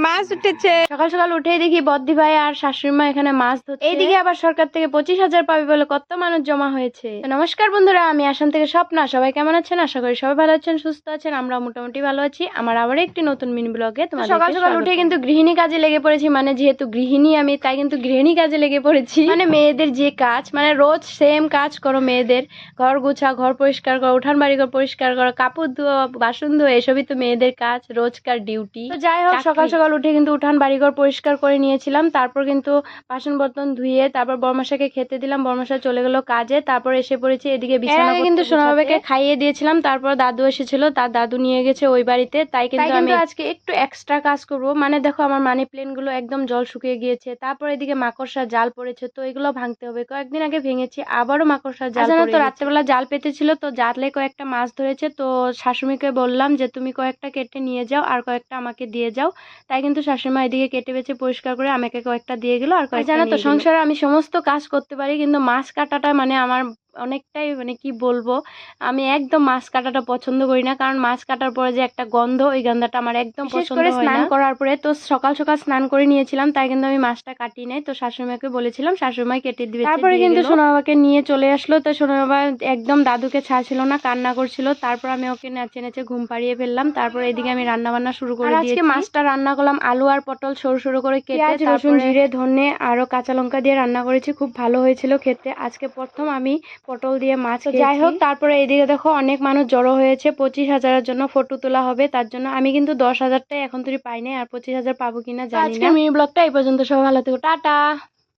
মাছ উঠেছে। সকাল সকাল উঠেই দেখি বদ্দি ভাই আর শাশুড়ি মা এখানে মাছ ধরছে। এইদিকে আবার সরকার থেকে 25,000 পাবে বলে কত মানুষ জমা হয়েছে। নমস্কার বন্ধুরা, আমি আসাম থেকে স্বপ্না। সবাই কেমন আছেন? আশা করি সবাই ভালো আছেন, সুস্থ আছেন। আমরা মোটামুটি ভালো আছি। আমার আবার একটি নতুন মিনি ব্লগে তোমাদের সকাল সকাল উঠে কিন্তু গৃহিণী কাজে লেগে পড়েছি। মানে যেহেতু গৃহিণী আমি, তাই কিন্তু গৃহিণী কাজে লেগে পড়েছি। মানে মেয়েদের যে কাজ, মানে রোজ সেম কাজ করো মেয়েদের। ঘর গোছা, ঘর পরিষ্কার করো, উঠান বাড়ি ঘর পরিষ্কার করো, কাপড় ধোয়া, বাসন ধোয়া, এসবই তো মেয়েদের কাজ, রোজকার ডিউটি। তো যাই হোক, সকাল সকাল উঠে কিন্তু উঠান বাড়িঘর পরিষ্কার করে নিয়েছিলাম। তারপর কিন্তু বাসন বর্তন ধুয়ে তারপর বর্মাশাকে খেতে দিলাম। বর্মাশা চলে গেল কাজে। তারপর এসে পড়েছি এদিকে বিছানা। কিন্তু সোনাবাবাকে খাইয়ে দিয়েছিলাম। তারপর দাদু এসেছিল, তার দাদু নিয়ে গেছে ওই বাড়িতে। তাই কিন্তু আমি আজকে একটু এক্সট্রা কাজ করব। মানে দেখো, আমার মানি প্লেন গুলো একদম জল শুকিয়ে গিয়েছে। তারপর এদিকে মাকড়সা জাল পড়েছে, তো এগুলো ভাঙতে হবে। কয়েকদিন আগে ভেঙেছি, আবারও মাকড়সা জাল পড়ে। তো রাত্রেবেলা জাল পেতেছিল, তো জালে কয়েকটা মাছ ধরেছে। তো শাশুড়িকে বললাম যে তুমি কয়েকটা কেটে নিয়ে যাও আর কয়েকটা আমাকে দিয়ে যাও। তাই কিন্তু শাশুড়িমা এদিকে কেটে বেছে পরিষ্কার করে আমাকে কয়েকটা দিয়ে গেল। আর কয়েকটা জানো তো, সংসারে আমি সমস্ত কাজ করতে পারি, কিন্তু মাছ কাটাটা মানে আমার অনেকটাই, মানে কি বলবো, আমি একদম মাছ কাটাটা পছন্দ করি না। কারণ মাছ কাটার পরে যে একটা গন্ধ, ওই গন্ধটা আমার একদম পছন্দ হয় না। স্নান করার পরে তো সকাল সকাল স্নান করে নিয়েছিলাম, তাই কিন্তু আমি মাছটা কাটি নাই। তো শাশুড়িমাকে বলেছিলাম, শাশুড়িমাই কেটে দিবে। তারপরে কিন্তু সোনা বাবাকে নিয়ে চলে আসলো। তো সোনা বাবা একদম দাদুকে ছাড়ছিল না, কান্না করছিল। তারপর আমি ওকে নেচে নেচে ঘুম পাড়িয়ে ফেললাম। তারপর এদিকে আমি রান্না বান্না শুরু করে দিয়েছি। আজকে মাছটা রান্না করলাম আলু আর পটল সরু সরু করে কেটে, পেঁয়াজ রসুন জিরে ধনে আরো কাঁচা লঙ্কা দিয়ে রান্না করেছি। খুব ভালো হয়েছিল খেতে। আজকে প্রথম আমি পটল দিয়ে মাছ খেয়েছি। যাই হোক, তারপরে এইদিকে দেখো অনেক মানুষ জড়ো হয়েছে 25,000-এর জন্য ফটো তোলা হবে। তার জন্য আমি কিন্তু 10,000টাই এখন তুই পাই নাই, আর 25,000 পাবো কিনা জানি না। আজকে মিনি ব্লগটা এই পর্যন্ত। সবাই ভালো থেকো, টাটা।